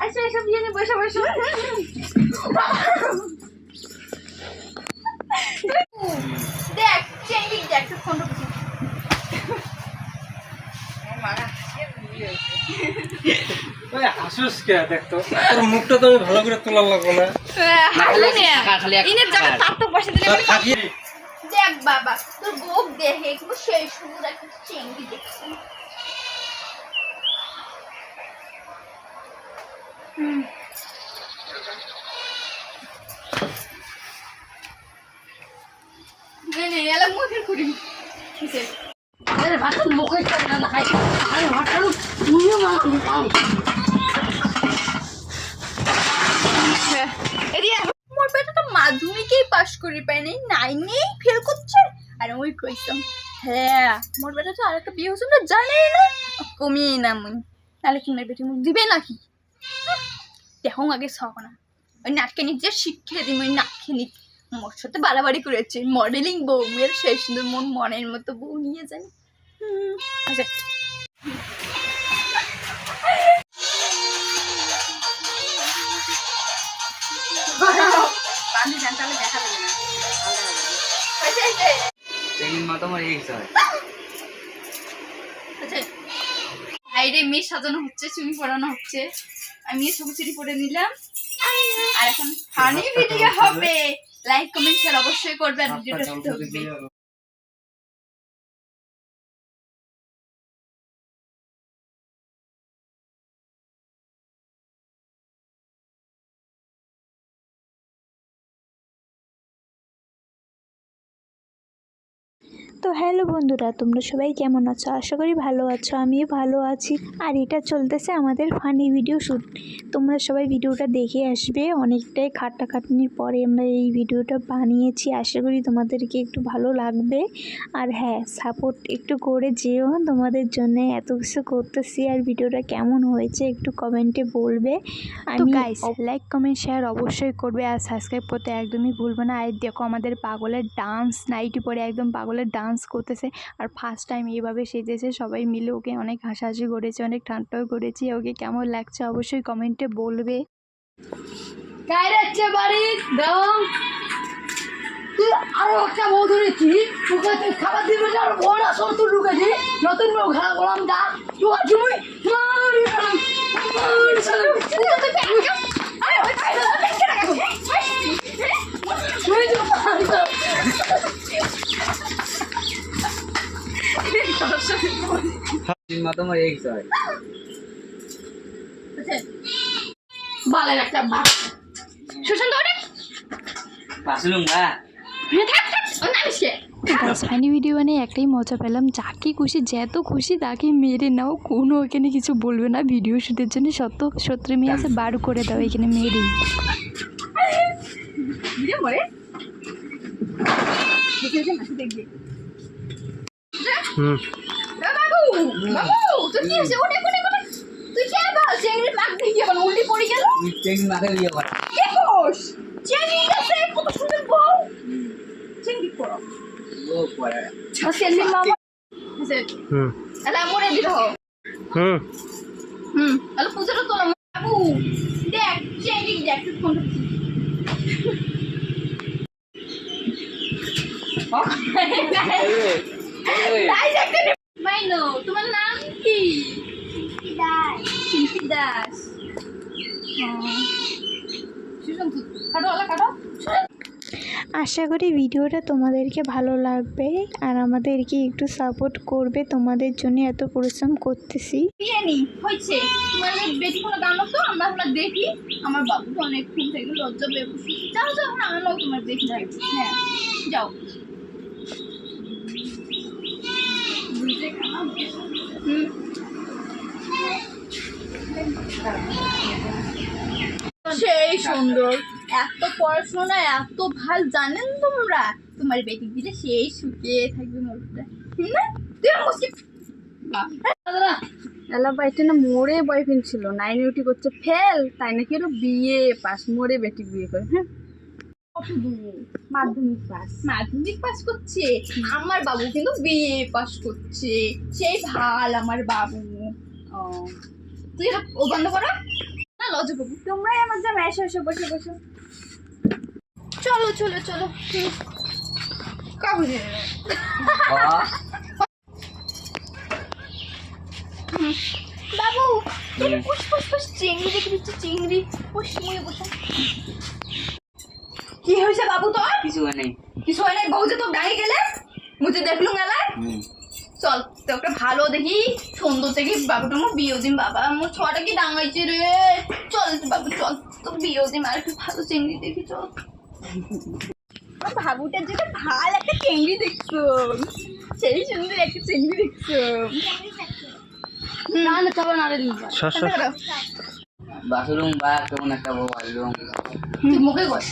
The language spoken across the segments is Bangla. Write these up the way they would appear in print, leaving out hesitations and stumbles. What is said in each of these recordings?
আচ্ছা এসব নিয়ে নে, বসে বসে দেখ চেঞ্জিং দেখ তো ফোন হাসুস কে দেখতো তোর মুখটা তো আমি ভালো করে তোলার লাগবো না। দেখ বাবা তোর গোপ দেখে সেই সুন্দর একটা চেঙ্গি দেখছি। মুখের খুঁড়ি মুখে মোর বেটা তো মাধ্যমিকেই পাস করি পাই নাই, নাইনেই ফেল করছে। আর ওই কইতাম হ্যাঁ মোর বেটা তো আরেকটা বিয়ে হচ্ছে না জানেই না, কমিয়ে না মুই তাহলে কি মেয়ের বেটি মুখ দিবে নাকি? দেখো আগে সব না ওই নাটকে নিজে শিক্ষা দিই ওই নাটকে নিক মোর সাথে বাড়াবাড়ি করেছে মডেলিং বউ মেয়ের সেই সুন্দর মন মনের মতো বউ নিয়ে যায়। আচ্ছা বাইরে মেয়ে সাজানো হচ্ছে, চুনি পরানো হচ্ছে, আমি ছবি চুরি করে নিলাম। আর এখন ফানি ভিডিও হবে, লাইক কমেন্ট শেয়ার অবশ্যই করবে আর ভিডিওটা দেখবে। তো হ্যালো বন্ধুরা, তোমরা সবাই কেমন আছো? আশা করি ভালো আছো, আমিও ভালো আছি। আর এটা চলতেছে আমাদের ফানি ভিডিও শ্যুট। তোমরা সবাই ভিডিওটা দেখে আসবে। অনেকটাই খাটাখাটনির পরে আমরা এই ভিডিওটা বানিয়েছি, আশা করি তোমাদেরকে একটু ভালো লাগবে। আর হ্যাঁ, সাপোর্ট একটু করে যেও, তোমাদের জন্য এত কিছু করতেছি। আর ভিডিওটা কেমন হয়েছে একটু কমেন্টে বলবে। আমি গাইস লাইক কমেন্ট শেয়ার অবশ্যই করবে আর সাবস্ক্রাইব করতে একদমই ভুলবে না। আর দেখো আমাদের পাগলের ডান্স, নাইটি পরে একদম পাগলের ডান্স করতেছে। আর ফার্স্ট টাইম এইভাবে সেজেছে, সবাই মিলে ওকে অনেক হাসাহাসি করেছে, অনেক ঠাট্টাও করেছি। ওকে কেমন লাগছে অবশ্যই কমেন্টে বলবে। আরো একটা বউ ধরেছি, তোকে খাবার দিবে আর বড় সত্তর ঢুকেছি, নতুন বউ খারাপ বললাম দা বালের একটা ভাত সুশান্ত ফানি ভিডিও বানিয়ে একটাই মজা পেলাম, যাকে খুশি যত খুশি তাকে মেরে নাও, কোনো এখানে কিছু বলবে না। ভিডিও শুটের জন্য শত্রু মেয়ে আছে, বার করে দাও এখানে মেরে। পুজোটা তোলা বাবু দেখ চেঞ্জিং দেখ ফোন মাইনো তোমার নাম কি? শিল্পী দাস। আশা করি ভিডিওটা তোমাদেরকে ভালো লাগবে আর আমাদেরকে একটু সাপোর্ট করবে, তোমাদের জন্য এত পরিশ্রম করতেছি। হয়েছে তোমার বেটি কোনো গান তো আমরা দেখি, আমার বাবু তো অনেক খুব থেকে লজ্জা পেয়ে বসে। যাও যাও না আনো তোমার দেখি। হ্যাঁ যাও। সেই সুন্দর, এত পড়াশোনা এত ভাল জানেন তোমরা, তোমার বেটি দিলে সেই শুকিয়ে থাকবে মুখটা। বাইটে না মোড়ে বয়ফ্রেন্ড ছিল, 9 ডিউটি করছে ফেল, তাই নাকি হলো বিয়ে পাস, মোড়ে বেটি বিয়ে করে। হ্যাঁ মাধ্যমিক পাস করছে, আমার বাবু কিন্তু বিএ পাস করছে, সেই ভাল আমার বাবু। তুই এটা ও বন্ধ করো না, লজ্জা পাবি। তোমরাই আমার যা এসো এসো, বসে বসো, চলো চলো চলো। কাবুলে বাবু, তুমি পুষ পুষ পুষ, চিংড়ি দেখে দিচ্ছি, চিংড়ি পুষ, মুয়ে বসো। কি হয়েছে বাবু তোর? কিছু হয় নাই। কিছু হয় নাই, বউ যে তো গায়ে গেলে মুঝে দেখলুম এলায়। চল তোকে ভালো দেখি সুন্দর দেখি বাবুটা আমার বিয়ে দিন, বাবা আমার ছোয়াটা কি ডাঙাইছে রে। চল বাবু চল, তো বিয়ে দিন, আর একটু ভালো চিংড়ি দেখি চল। আমার বাবুটার যেটা ভালো একটা চিংড়ি দেখছো, সেই সুন্দর একটা চিংড়ি দেখছো। না না খাবার না রে বাথরুম বা কেমন একটা বউ আনলুম। তুই মুখে বস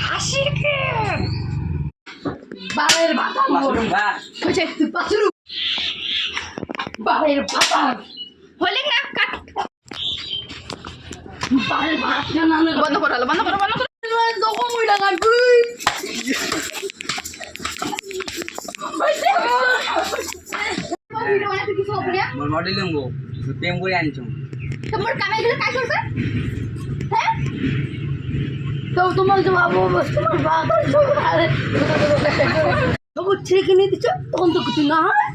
হাসি কে বালের ভাতা বাথরুম বা হচ্ছে বাথরুম বালের ভাতা হলে না কাট, বালের ভাতা না না বন্ধ করো বন্ধ করো বন্ধ করো। তখন ওই টাকা মোর মডেলিং বউ প্রেম করে আনছো। তোমার কামে গেলে কাজ করবে? হ্যাঁ তো তোমার যে বাবু তোমার বাবা সবুজ ছেড়ে নিয়ে দিচ্ছ তখন তো কিছু না হয়।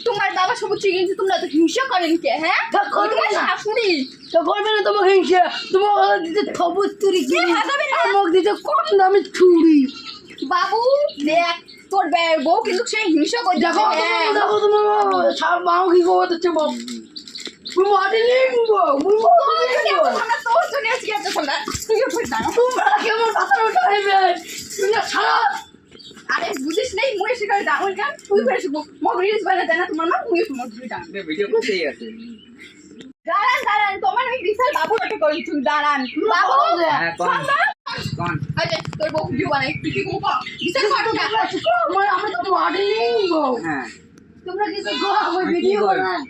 তোমার বাবা সবুজ চিকেন, তোমরা তো হিংসা করেন কে? হ্যাঁ তা করবে তোমার না। শাশুড়ি তো করবে না তোমাকে হিংসা, তোমার দিতে সবুজ তুরি হাসাবে না। আমাকে দিতে কম দামি ছুরি। বাবু দেখ তোর বউ কিন্তু সে হিংসা করে দেখো হ্যাঁ। দেখো তোমার সব মাও কি খবর হচ্ছে বাবু মডেলিং বউ আমরা তোর জন্য আজকে এত সন্ধ্যা তুই উপর দাঁড়া। তোমরা কেমন কথা উঠাইবে তুমি ছাড়া আরে বুঝিস নেই মুয়ে শিকার দাঁড়ান কেন তুই করে শিখবো মগরিস বানাতে না তোমার মা মুয়ে মগরি দাঁড়ান। ভিডিও করতেই আছে। দাঁড়ান দাঁড়ান, তোমার ওই বিশাল বাবু ওটা করি তুই দাঁড়ান। বাবু হ্যাঁ কোন কোন আচ্ছা তোর বউ ভিডিও বানাই তুই কি বউ বিশাল ফাটকা। আমি তো মডেলিং বউ হ্যাঁ তোমরা কিছু গো আমার ভিডিও বানান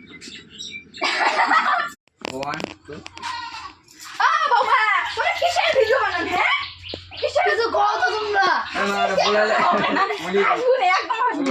ওয়ান টু বাবা তোরা কিসের ভিডিও বানান? হ্যাঁ কিসের কিছু গো তো তোমরা আমার বলালে আসুন একদম আসুন।